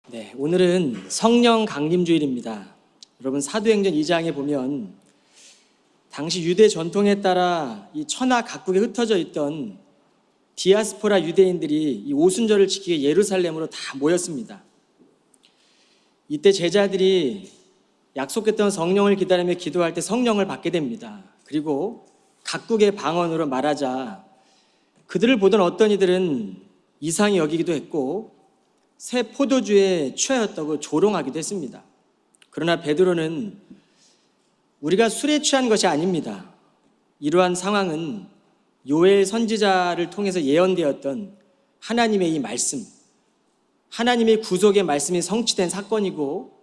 네, 오늘은 성령 강림주일입니다. 여러분 사도행전 2장에 보면 당시 유대 전통에 따라 이 천하 각국에 흩어져 있던 디아스포라 유대인들이 이 오순절을 지키기 위해 예루살렘으로 다 모였습니다. 이때 제자들이 약속했던 성령을 기다리며 기도할 때 성령을 받게 됩니다. 그리고 각국의 방언으로 말하자 그들을 보던 어떤 이들은 이상히 여기기도 했고 새 포도주에 취하였다고 조롱하기도 했습니다. 그러나 베드로는 우리가 술에 취한 것이 아닙니다. 이러한 상황은 요엘 선지자를 통해서 예언되었던 하나님의 이 말씀, 하나님의 구속의 말씀이 성취된 사건이고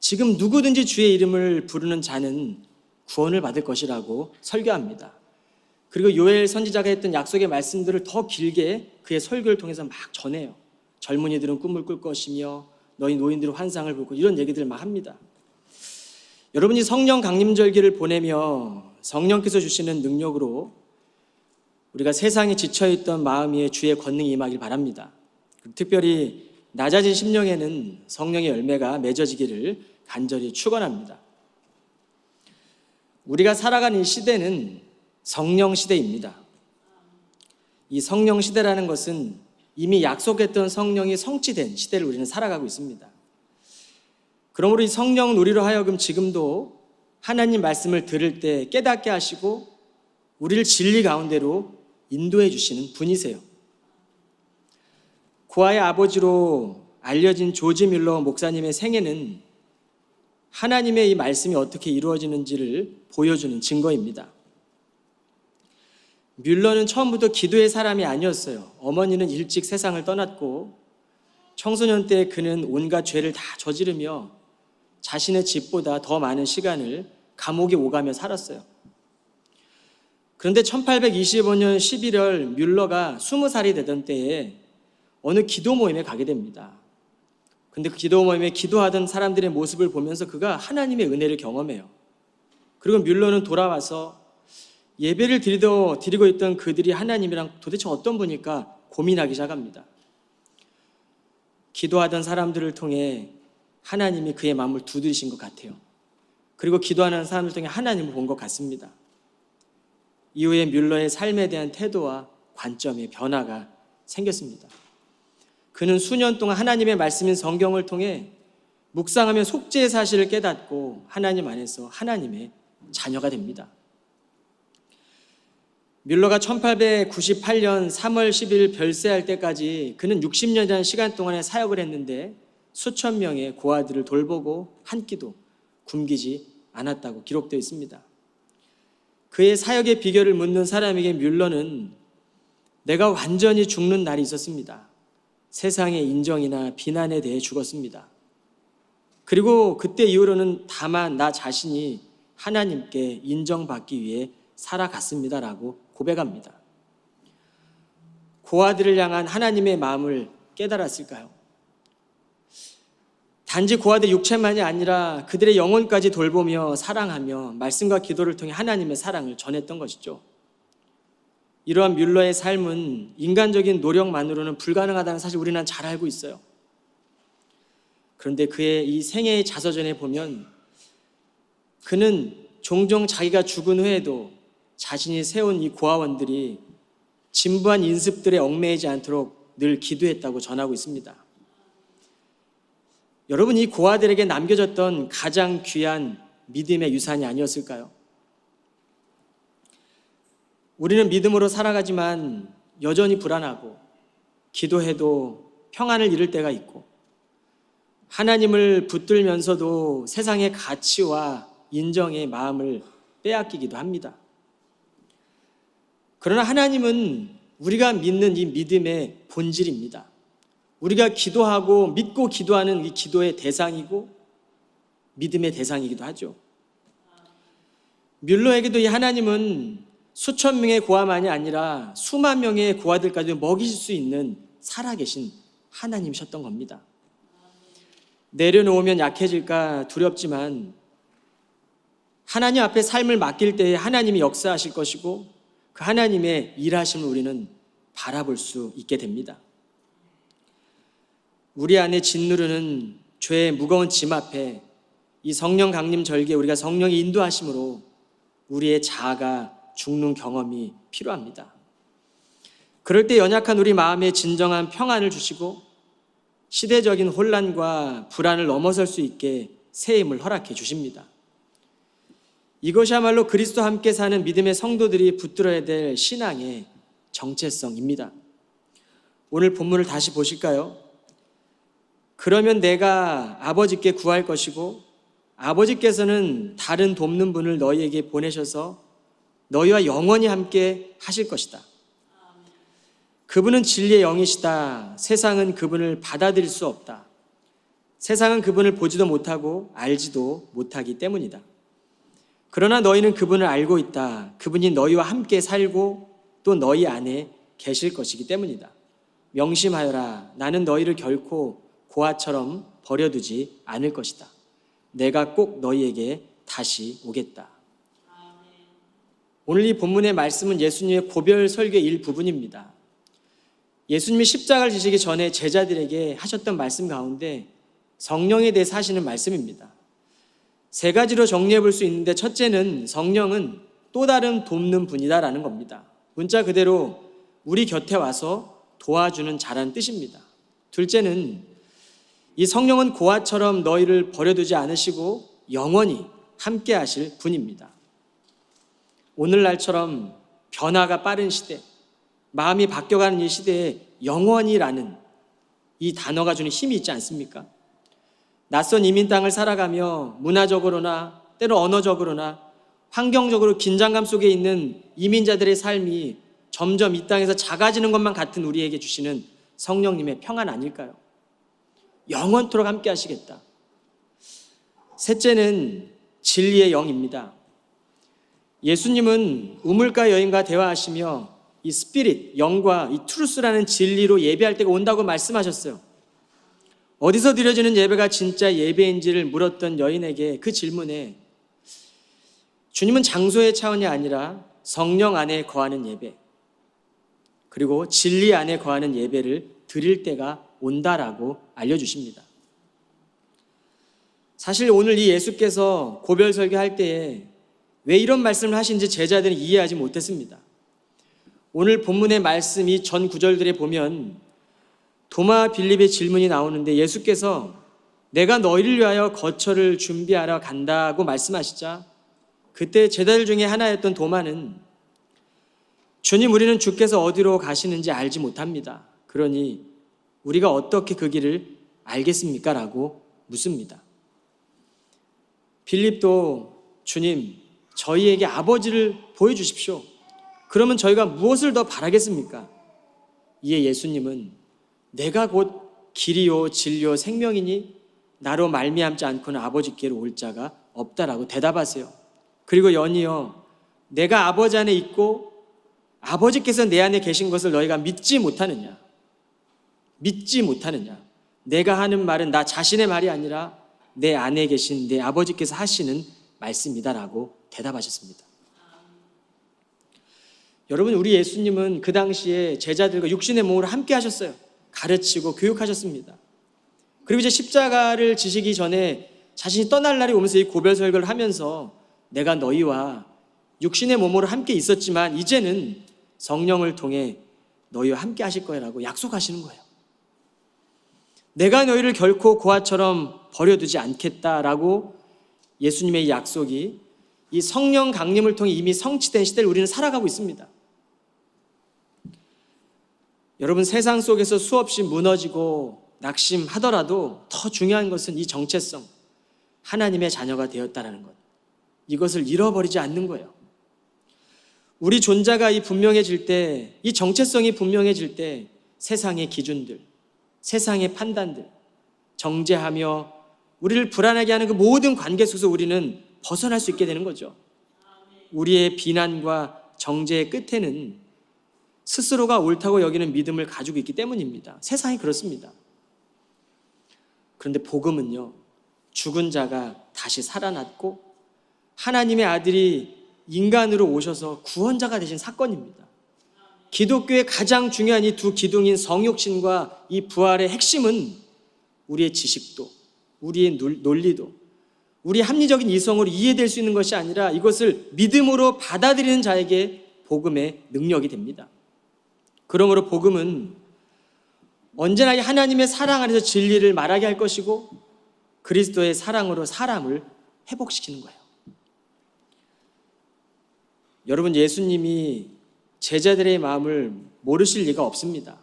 지금 누구든지 주의 이름을 부르는 자는 구원을 받을 것이라고 설교합니다. 그리고 요엘 선지자가 했던 약속의 말씀들을 더 길게 그의 설교를 통해서 막 전해요. 젊은이들은 꿈을 꿀 것이며 너희 노인들은 환상을 볼 것, 이런 얘기들을 막 합니다. 여러분이 성령 강림절기를 보내며 성령께서 주시는 능력으로 우리가 세상에 지쳐있던 마음 위에 주의 권능이 임하길 바랍니다. 특별히 낮아진 심령에는 성령의 열매가 맺어지기를 간절히 축원합니다. 우리가 살아가는 이 시대는 성령 시대입니다. 이 성령 시대라는 것은 이미 약속했던 성령이 성취된 시대를 우리는 살아가고 있습니다. 그러므로 이 성령은 우리로 하여금 지금도 하나님 말씀을 들을 때 깨닫게 하시고 우리를 진리 가운데로 인도해 주시는 분이세요. 고아의 아버지로 알려진 조지 뮬러 목사님의 생애는 하나님의 이 말씀이 어떻게 이루어지는지를 보여주는 증거입니다. 뮬러는 처음부터 기도의 사람이 아니었어요. 어머니는 일찍 세상을 떠났고 청소년 때 그는 온갖 죄를 다 저지르며 자신의 집보다 더 많은 시간을 감옥에 오가며 살았어요. 그런데 1825년 11월 뮬러가 20살이 되던 때에 어느 기도 모임에 가게 됩니다. 근데 그 기도 모임에 기도하던 사람들의 모습을 보면서 그가 하나님의 은혜를 경험해요. 그리고 뮬러는 돌아와서 예배를 드리고 있던 그들이 하나님이랑 도대체 어떤 분일까 고민하기 시작합니다. 기도하던 사람들을 통해 하나님이 그의 마음을 두드리신 것 같아요. 그리고 기도하는 사람들 통해 하나님을 본 것 같습니다. 이후에 뮬러의 삶에 대한 태도와 관점의 변화가 생겼습니다. 그는 수년 동안 하나님의 말씀인 성경을 통해 묵상하며 속죄의 사실을 깨닫고 하나님 안에서 하나님의 자녀가 됩니다. 뮬러가 1898년 3월 10일 별세할 때까지 그는 60년이라는 시간 동안에 사역을 했는데 수천 명의 고아들을 돌보고 한 끼도 굶기지 않았다고 기록되어 있습니다. 그의 사역의 비결을 묻는 사람에게 뮬러는 내가 완전히 죽는 날이 있었습니다. 세상의 인정이나 비난에 대해 죽었습니다. 그리고 그때 이후로는 다만 나 자신이 하나님께 인정받기 위해 살아갔습니다라고 고백합니다. 고아들을 향한 하나님의 마음을 깨달았을까요? 단지 고아들의 육체만이 아니라 그들의 영혼까지 돌보며 사랑하며 말씀과 기도를 통해 하나님의 사랑을 전했던 것이죠. 이러한 뮬러의 삶은 인간적인 노력만으로는 불가능하다는 사실 우리는 잘 알고 있어요. 그런데 그의 이 생애의 자서전에 보면 그는 종종 자기가 죽은 후에도 자신이 세운 이 고아원들이 진부한 인습들에 얽매이지 않도록 늘 기도했다고 전하고 있습니다. 여러분, 이 고아들에게 남겨졌던 가장 귀한 믿음의 유산이 아니었을까요? 우리는 믿음으로 살아가지만 여전히 불안하고 기도해도 평안을 잃을 때가 있고 하나님을 붙들면서도 세상의 가치와 인정의 마음을 빼앗기기도 합니다. 그러나 하나님은 우리가 믿는 이 믿음의 본질입니다. 우리가 기도하고 믿고 기도하는 이 기도의 대상이고 믿음의 대상이기도 하죠. 뮬러에게도 이 하나님은 수천 명의 고아만이 아니라 수만 명의 고아들까지 먹이실 수 있는 살아계신 하나님이셨던 겁니다. 내려놓으면 약해질까 두렵지만 하나님 앞에 삶을 맡길 때에 하나님이 역사하실 것이고 그 하나님의 일하심을 우리는 바라볼 수 있게 됩니다. 우리 안에 짓누르는 죄의 무거운 짐 앞에 이 성령 강림 절기에 우리가 성령의 인도하심으로 우리의 자아가 죽는 경험이 필요합니다. 그럴 때 연약한 우리 마음에 진정한 평안을 주시고 시대적인 혼란과 불안을 넘어설 수 있게 새 힘을 허락해 주십니다. 이것이야말로 그리스도와 함께 사는 믿음의 성도들이 붙들어야 될 신앙의 정체성입니다. 오늘 본문을 다시 보실까요? 그러면 내가 아버지께 구할 것이고 아버지께서는 다른 돕는 분을 너희에게 보내셔서 너희와 영원히 함께 하실 것이다. 그분은 진리의 영이시다. 세상은 그분을 받아들일 수 없다. 세상은 그분을 보지도 못하고 알지도 못하기 때문이다. 그러나 너희는 그분을 알고 있다. 그분이 너희와 함께 살고 또 너희 안에 계실 것이기 때문이다. 명심하여라. 나는 너희를 결코 고아처럼 버려두지 않을 것이다. 내가 꼭 너희에게 다시 오겠다. 오늘 이 본문의 말씀은 예수님의 고별 설교의 일부분입니다. 예수님이 십자가를 지시기 전에 제자들에게 하셨던 말씀 가운데 성령에 대해서 하시는 말씀입니다. 세 가지로 정리해 볼 수 있는데 첫째는 성령은 또 다른 돕는 분이다라는 겁니다. 문자 그대로 우리 곁에 와서 도와주는 자라는 뜻입니다. 둘째는 이 성령은 고아처럼 너희를 버려두지 않으시고 영원히 함께 하실 분입니다. 오늘날처럼 변화가 빠른 시대, 마음이 바뀌어가는 이 시대에 영원히라는 이 단어가 주는 힘이 있지 않습니까? 낯선 이민 땅을 살아가며 문화적으로나 때로 언어적으로나 환경적으로 긴장감 속에 있는 이민자들의 삶이 점점 이 땅에서 작아지는 것만 같은 우리에게 주시는 성령님의 평안 아닐까요? 영원토록 함께 하시겠다. 셋째는 진리의 영입니다. 예수님은 우물가 여인과 대화하시며 이 스피릿, 영과 이 트루스라는 진리로 예배할 때가 온다고 말씀하셨어요. 어디서 드려지는 예배가 진짜 예배인지를 물었던 여인에게 그 질문에 주님은 장소의 차원이 아니라 성령 안에 거하는 예배, 그리고 진리 안에 거하는 예배를 드릴 때가 온다라고 알려주십니다. 사실 오늘 이 예수께서 고별 설교할 때에 왜 이런 말씀을 하신지 제자들은 이해하지 못했습니다. 오늘 본문의 말씀 이 전 구절들에 보면 도마 빌립의 질문이 나오는데 예수께서 내가 너희를 위하여 거처를 준비하러 간다고 말씀하시자 그때 제자들 중에 하나였던 도마는 주님, 우리는 주께서 어디로 가시는지 알지 못합니다. 그러니 우리가 어떻게 그 길을 알겠습니까? 라고 묻습니다. 빌립도 주님, 저희에게 아버지를 보여주십시오. 그러면 저희가 무엇을 더 바라겠습니까? 이에 예수님은 내가 곧 길이요 진리요 생명이니 나로 말미암지 않고는 아버지께로 올 자가 없다라고 대답하세요. 그리고 연이어 내가 아버지 안에 있고 아버지께서 내 안에 계신 것을 너희가 믿지 못하느냐? 믿지 못하느냐? 내가 하는 말은 나 자신의 말이 아니라 내 안에 계신 내 아버지께서 하시는 말씀이다라고 대답하셨습니다. 여러분, 우리 예수님은 그 당시에 제자들과 육신의 몸으로 함께 하셨어요. 가르치고 교육하셨습니다. 그리고 이제 십자가를 지시기 전에 자신이 떠날 날이 오면서 이 고별 설교를 하면서 내가 너희와 육신의 몸으로 함께 있었지만 이제는 성령을 통해 너희와 함께 하실 거라고 약속하시는 거예요. 내가 너희를 결코 고아처럼 버려두지 않겠다라고 예수님의 이 약속이 이 성령 강림을 통해 이미 성취된 시대를 우리는 살아가고 있습니다. 여러분, 세상 속에서 수없이 무너지고 낙심하더라도 더 중요한 것은 이 정체성, 하나님의 자녀가 되었다는 것, 이것을 잃어버리지 않는 거예요. 우리 존재가 이 분명해질 때, 이 정체성이 분명해질 때 세상의 기준들, 세상의 판단들, 정죄하며 우리를 불안하게 하는 그 모든 관계 속에서 우리는 벗어날 수 있게 되는 거죠. 우리의 비난과 정죄의 끝에는 스스로가 옳다고 여기는 믿음을 가지고 있기 때문입니다. 세상이 그렇습니다. 그런데 복음은요, 죽은 자가 다시 살아났고 하나님의 아들이 인간으로 오셔서 구원자가 되신 사건입니다. 기독교의 가장 중요한 이 두 기둥인 성육신과 이 부활의 핵심은 우리의 지식도, 우리의 논리도, 우리 합리적인 이성으로 이해될 수 있는 것이 아니라 이것을 믿음으로 받아들이는 자에게 복음의 능력이 됩니다. 그러므로 복음은 언제나 이 하나님의 사랑 안에서 진리를 말하게 할 것이고 그리스도의 사랑으로 사람을 회복시키는 거예요. 여러분, 예수님이 제자들의 마음을 모르실 리가 없습니다.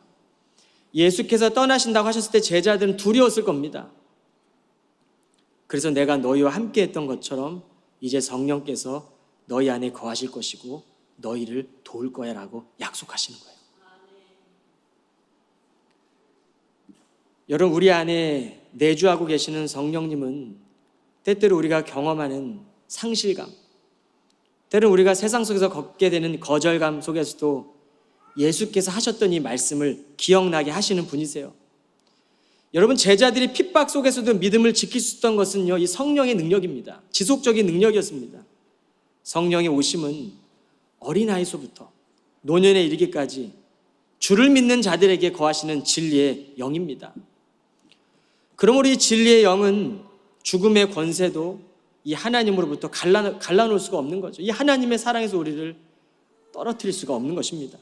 예수께서 떠나신다고 하셨을 때 제자들은 두려웠을 겁니다. 그래서 내가 너희와 함께 했던 것처럼 이제 성령께서 너희 안에 거하실 것이고 너희를 도울 거야 라고 약속하시는 거예요. 여러분, 우리 안에 내주하고 계시는 성령님은 때때로 우리가 경험하는 상실감, 때로는 우리가 세상 속에서 걷게 되는 거절감 속에서도 예수께서 하셨던 이 말씀을 기억나게 하시는 분이세요. 여러분, 제자들이 핍박 속에서도 믿음을 지킬 수 있었던 것은요, 이 성령의 능력입니다. 지속적인 능력이었습니다. 성령의 오심은 어린아이서부터 노년에 이르기까지 주를 믿는 자들에게 거하시는 진리의 영입니다. 그러므로 이 진리의 영은 죽음의 권세도 이 하나님으로부터 갈라놓을 수가 없는 거죠. 이 하나님의 사랑에서 우리를 떨어뜨릴 수가 없는 것입니다.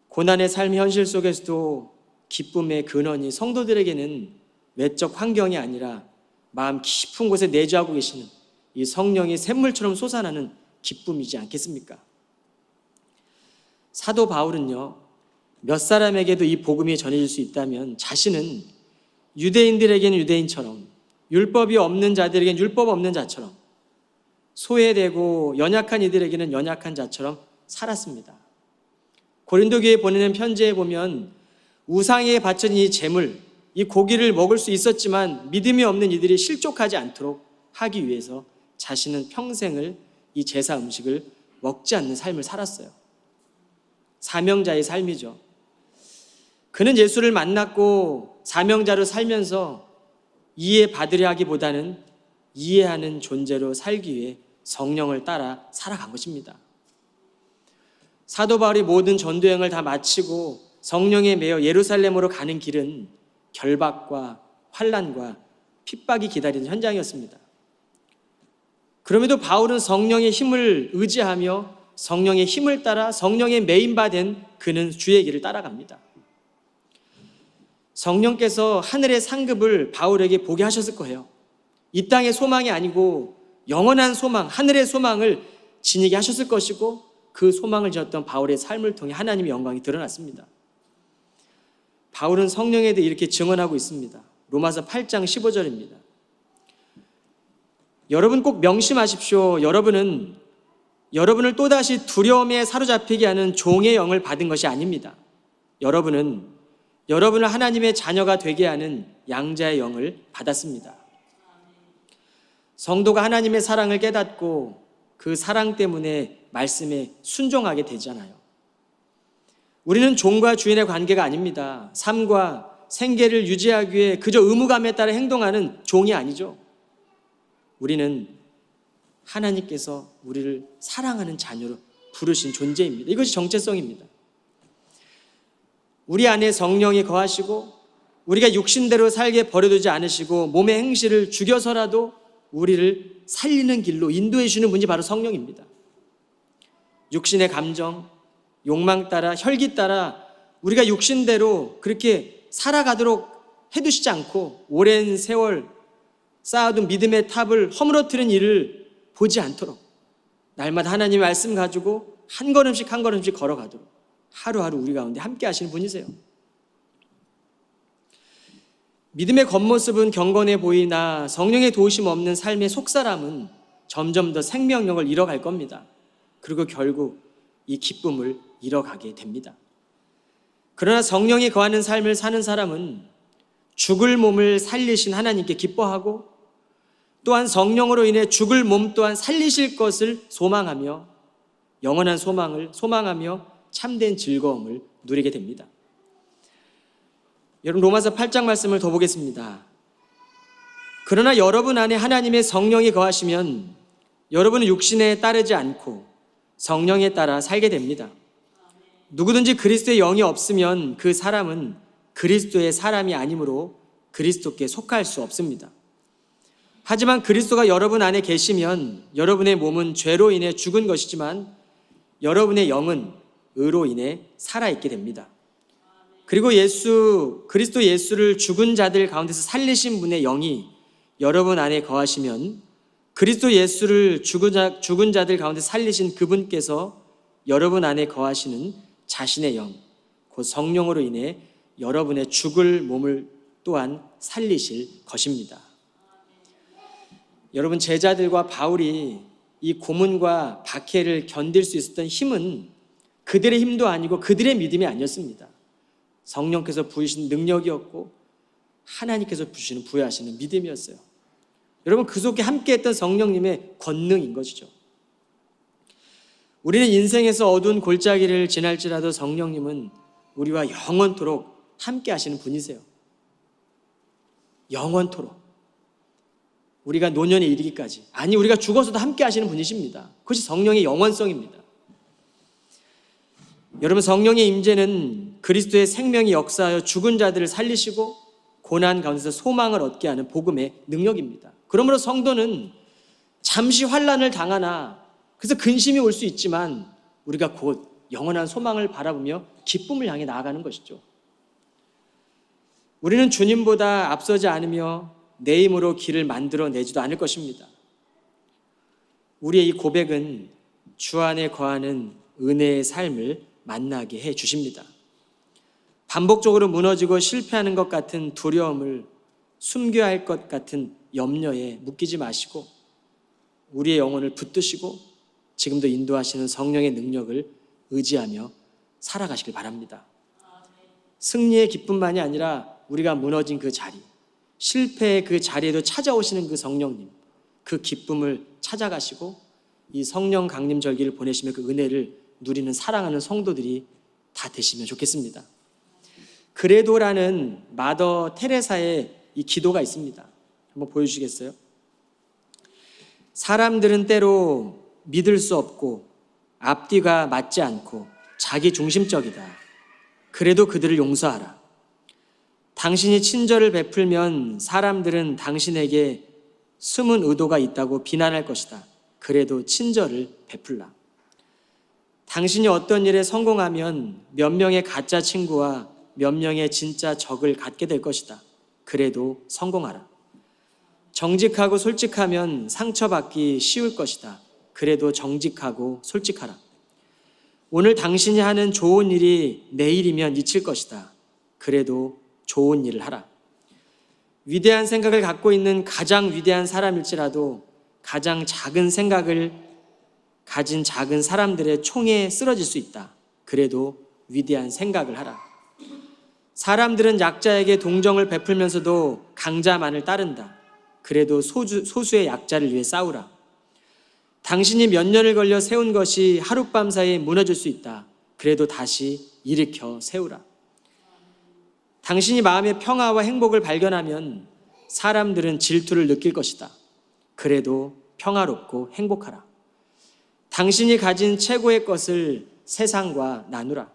고난의 삶 현실 속에서도 기쁨의 근원이 성도들에게는 외적 환경이 아니라 마음 깊은 곳에 내주하고 계시는 이 성령이 샘물처럼 솟아나는 기쁨이지 않겠습니까? 사도 바울은요, 몇 사람에게도 이 복음이 전해질 수 있다면 자신은 유대인들에게는 유대인처럼, 율법이 없는 자들에게는 율법 없는 자처럼, 소외되고 연약한 이들에게는 연약한 자처럼 살았습니다. 고린도 교회에 보내는 편지에 보면 우상에 바쳐진 이 제물, 이 고기를 먹을 수 있었지만 믿음이 없는 이들이 실족하지 않도록 하기 위해서 자신은 평생을 이 제사 음식을 먹지 않는 삶을 살았어요. 사명자의 삶이죠. 그는 예수를 만났고 사명자로 살면서 이해받으려 하기보다는 이해하는 존재로 살기 위해 성령을 따라 살아간 것입니다. 사도 바울이 모든 전도여행을 다 마치고 성령에 매여 예루살렘으로 가는 길은 결박과 환난과 핍박이 기다리는 현장이었습니다. 그럼에도 바울은 성령의 힘을 의지하며 성령의 힘을 따라 성령의 메인바된 그는 주의 길을 따라갑니다. 성령께서 하늘의 상급을 바울에게 보게 하셨을 거예요. 이 땅의 소망이 아니고 영원한 소망, 하늘의 소망을 지니게 하셨을 것이고 그 소망을 지었던 바울의 삶을 통해 하나님의 영광이 드러났습니다. 바울은 성령에 대해 이렇게 증언하고 있습니다. 로마서 8장 15절입니다. 여러분 꼭 명심하십시오. 여러분을 또다시 두려움에 사로잡히게 하는 종의 영을 받은 것이 아닙니다. 여러분을 하나님의 자녀가 되게 하는 양자의 영을 받았습니다. 성도가 하나님의 사랑을 깨닫고 그 사랑 때문에 말씀에 순종하게 되잖아요. 우리는 종과 주인의 관계가 아닙니다. 삶과 생계를 유지하기 위해 그저 의무감에 따라 행동하는 종이 아니죠. 우리는 하나님께서 우리를 사랑하는 자녀로 부르신 존재입니다. 이것이 정체성입니다. 우리 안에 성령이 거하시고 우리가 육신대로 살게 버려두지 않으시고 몸의 행실을 죽여서라도 우리를 살리는 길로 인도해 주시는 분이 바로 성령입니다. 육신의 감정, 욕망 따라, 혈기 따라 우리가 육신대로 그렇게 살아가도록 해두시지 않고 오랜 세월 쌓아둔 믿음의 탑을 허물어뜨리는 일을 보지 않도록 날마다 하나님의 말씀 가지고 한 걸음씩 한 걸음씩 걸어가도록 하루하루 우리 가운데 함께 하시는 분이세요. 믿음의 겉모습은 경건해 보이나 성령의 도우심 없는 삶의 속사람은 점점 더 생명력을 잃어갈 겁니다. 그리고 결국 이 기쁨을 잃어가게 됩니다. 그러나 성령이 거하는 삶을 사는 사람은 죽을 몸을 살리신 하나님께 기뻐하고 또한 성령으로 인해 죽을 몸 또한 살리실 것을 소망하며 영원한 소망을 소망하며 참된 즐거움을 누리게 됩니다. 여러분, 로마서 8장 말씀을 더 보겠습니다. 그러나 여러분 안에 하나님의 성령이 거하시면 여러분은 육신에 따르지 않고 성령에 따라 살게 됩니다. 누구든지 그리스도의 영이 없으면 그 사람은 그리스도의 사람이 아니므로 그리스도께 속할 수 없습니다. 하지만 그리스도가 여러분 안에 계시면 여러분의 몸은 죄로 인해 죽은 것이지만 여러분의 영은 의로 인해 살아있게 됩니다. 그리고 그리스도 예수를 죽은 자들 가운데서 살리신 분의 영이 여러분 안에 거하시면 그리스도 예수를 죽은 자들 가운데 살리신 그분께서 여러분 안에 거하시는 자신의 영, 곧 성령으로 인해 여러분의 죽을 몸을 또한 살리실 것입니다. 여러분, 제자들과 바울이 이 고문과 박해를 견딜 수 있었던 힘은 그들의 힘도 아니고 그들의 믿음이 아니었습니다. 성령께서 부으신 능력이었고 하나님께서 부여하시는 믿음이었어요. 여러분, 그 속에 함께했던 성령님의 권능인 것이죠. 우리는 인생에서 어두운 골짜기를 지날지라도 성령님은 우리와 영원토록 함께 하시는 분이세요. 영원토록. 우리가 노년에 이르기까지, 아니 우리가 죽어서도 함께 하시는 분이십니다. 그것이 성령의 영원성입니다. 여러분, 성령의 임재는 그리스도의 생명이 역사하여 죽은 자들을 살리시고 고난 가운데서 소망을 얻게 하는 복음의 능력입니다. 그러므로 성도는 잠시 환난을 당하나, 그래서 근심이 올 수 있지만 우리가 곧 영원한 소망을 바라보며 기쁨을 향해 나아가는 것이죠. 우리는 주님보다 앞서지 않으며 내 힘으로 길을 만들어내지도 않을 것입니다. 우리의 이 고백은 주 안에 거하는 은혜의 삶을 만나게 해 주십니다. 반복적으로 무너지고 실패하는 것 같은 두려움을, 숨겨야 할 것 같은 염려에 묶이지 마시고 우리의 영혼을 붙드시고 지금도 인도하시는 성령의 능력을 의지하며 살아가시길 바랍니다. 승리의 기쁨만이 아니라 우리가 무너진 그 자리, 실패의 그 자리에도 찾아오시는 그 성령님, 그 기쁨을 찾아가시고 이 성령 강림 절기를 보내시며 그 은혜를 누리는 사랑하는 성도들이 다 되시면 좋겠습니다. 그레도라는 마더 테레사의 이 기도가 있습니다. 한번 보여주시겠어요? 사람들은 때로 믿을 수 없고 앞뒤가 맞지 않고 자기 중심적이다. 그래도 그들을 용서하라. 당신이 친절을 베풀면 사람들은 당신에게 숨은 의도가 있다고 비난할 것이다. 그래도 친절을 베풀라. 당신이 어떤 일에 성공하면 몇 명의 가짜 친구와 몇 명의 진짜 적을 갖게 될 것이다. 그래도 성공하라. 정직하고 솔직하면 상처받기 쉬울 것이다. 그래도 정직하고 솔직하라. 오늘 당신이 하는 좋은 일이 내일이면 잊힐 것이다. 그래도 좋은 일을 하라. 위대한 생각을 갖고 있는 가장 위대한 사람일지라도 가장 작은 생각을 가진 작은 사람들의 총에 쓰러질 수 있다. 그래도 위대한 생각을 하라. 사람들은 약자에게 동정을 베풀면서도 강자만을 따른다. 그래도 소수의 약자를 위해 싸우라. 당신이 몇 년을 걸려 세운 것이 하룻밤 사이에 무너질 수 있다. 그래도 다시 일으켜 세우라. 당신이 마음의 평화와 행복을 발견하면 사람들은 질투를 느낄 것이다. 그래도 평화롭고 행복하라. 당신이 가진 최고의 것을 세상과 나누라.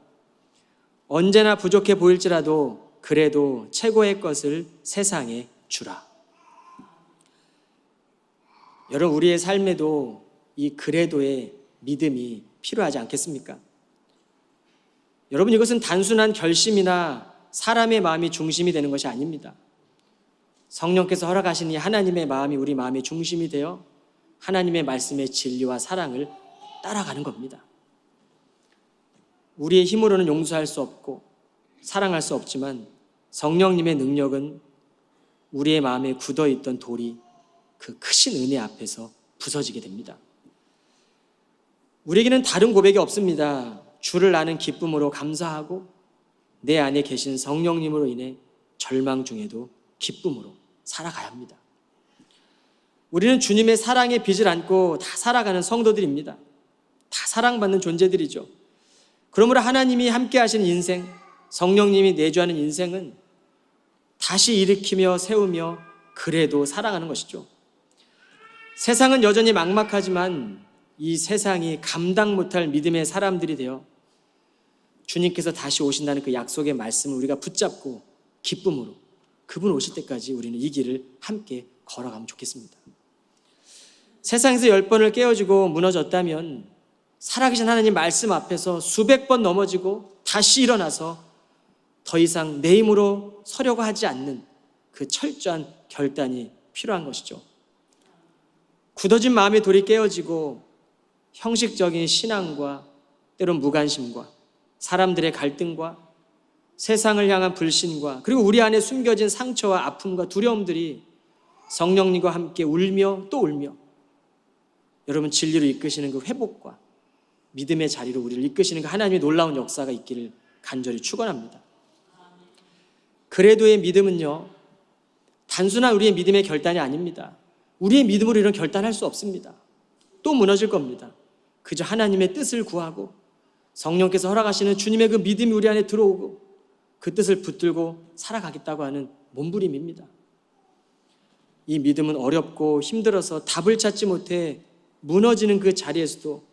언제나 부족해 보일지라도 그래도 최고의 것을 세상에 주라. 여러분, 우리의 삶에도 이 그래도의 믿음이 필요하지 않겠습니까? 여러분, 이것은 단순한 결심이나 사람의 마음이 중심이 되는 것이 아닙니다. 성령께서 허락하신 이 하나님의 마음이 우리 마음의 중심이 되어 하나님의 말씀의 진리와 사랑을 따라가는 겁니다. 우리의 힘으로는 용서할 수 없고 사랑할 수 없지만 성령님의 능력은 우리의 마음에 굳어있던 돌이 그 크신 은혜 앞에서 부서지게 됩니다. 우리에게는 다른 고백이 없습니다. 주를 아는 기쁨으로 감사하고 내 안에 계신 성령님으로 인해 절망 중에도 기쁨으로 살아가야 합니다. 우리는 주님의 사랑의 빚을 안고 다 살아가는 성도들입니다. 다 사랑받는 존재들이죠. 그러므로 하나님이 함께 하시는 인생, 성령님이 내주하는 인생은 다시 일으키며 세우며 그래도 살아가는 것이죠. 세상은 여전히 막막하지만 이 세상이 감당 못할 믿음의 사람들이 되어 주님께서 다시 오신다는 그 약속의 말씀을 우리가 붙잡고 기쁨으로 그분 오실 때까지 우리는 이 길을 함께 걸어가면 좋겠습니다. 세상에서 10번을 깨어지고 무너졌다면 살아계신 하나님 말씀 앞에서 수백 번 넘어지고 다시 일어나서 더 이상 내 힘으로 서려고 하지 않는 그 철저한 결단이 필요한 것이죠. 굳어진 마음의 돌이 깨어지고 형식적인 신앙과 때론 무관심과 사람들의 갈등과 세상을 향한 불신과 그리고 우리 안에 숨겨진 상처와 아픔과 두려움들이 성령님과 함께 울며 또 울며 여러분 진리로 이끄시는 그 회복과 믿음의 자리로 우리를 이끄시는 그 하나님의 놀라운 역사가 있기를 간절히 축원합니다. 그래도의 믿음은요, 단순한 우리의 믿음의 결단이 아닙니다. 우리의 믿음으로 이런 결단할 수 없습니다. 또 무너질 겁니다. 그저 하나님의 뜻을 구하고 성령께서 허락하시는 주님의 그 믿음이 우리 안에 들어오고 그 뜻을 붙들고 살아가겠다고 하는 몸부림입니다. 이 믿음은 어렵고 힘들어서 답을 찾지 못해 무너지는 그 자리에서도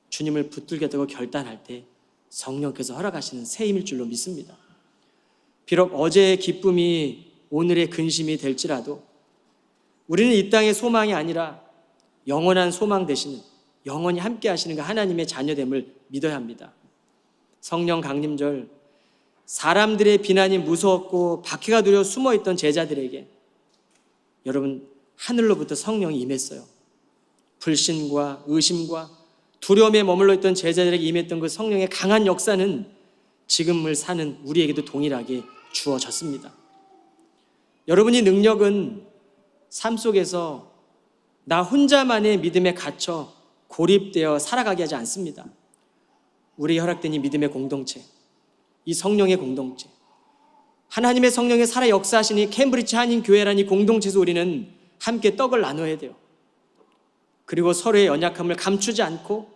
주님을 붙들겠다고 결단할 때 성령께서 허락하시는 새 힘일 줄로 믿습니다. 비록 어제의 기쁨이 오늘의 근심이 될지라도 우리는 이 땅의 소망이 아니라 영원한 소망 되시는 영원히 함께 하시는 그 하나님의 자녀됨을 믿어야 합니다. 성령 강림절 사람들의 비난이 무서웠고 박해가 두려워 숨어있던 제자들에게 여러분 하늘로부터 성령이 임했어요. 불신과 의심과 두려움에 머물러 있던 제자들에게 임했던 그 성령의 강한 역사는 지금을 사는 우리에게도 동일하게 주어졌습니다. 여러분의 능력은 삶 속에서 나 혼자만의 믿음에 갇혀 고립되어 살아가게 하지 않습니다. 우리에게 허락된 이 믿음의 공동체, 이 성령의 공동체, 하나님의 성령의 살아 역사하신 이 캠브리지 한인교회라는 이 공동체에서 우리는 함께 떡을 나눠야 돼요. 그리고 서로의 연약함을 감추지 않고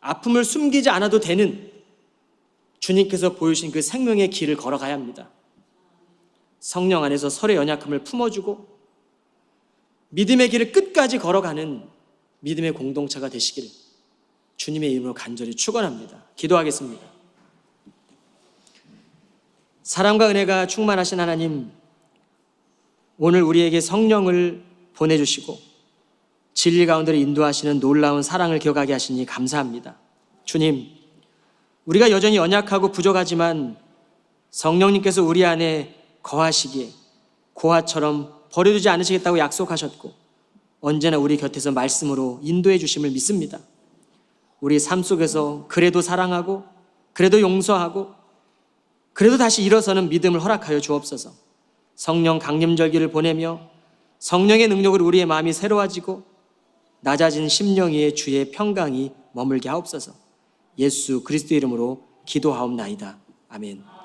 아픔을 숨기지 않아도 되는 주님께서 보여주신 그 생명의 길을 걸어가야 합니다. 성령 안에서 서로의 연약함을 품어주고 믿음의 길을 끝까지 걸어가는 믿음의 공동체가 되시길 주님의 이름으로 간절히 축원합니다. 기도하겠습니다. 사랑과 은혜가 충만하신 하나님, 오늘 우리에게 성령을 보내주시고 진리 가운데로 인도하시는 놀라운 사랑을 기억하게 하시니 감사합니다. 주님, 우리가 여전히 연약하고 부족하지만 성령님께서 우리 안에 거하시기에 고아처럼 버려두지 않으시겠다고 약속하셨고 언제나 우리 곁에서 말씀으로 인도해 주심을 믿습니다. 우리 삶 속에서 그래도 사랑하고 그래도 용서하고 그래도 다시 일어서는 믿음을 허락하여 주옵소서. 성령 강림절기를 보내며 성령의 능력으로 우리의 마음이 새로워지고 낮아진 심령 위에 주의 평강이 머물게 하옵소서. 예수 그리스도 이름으로 기도하옵나이다. 아멘.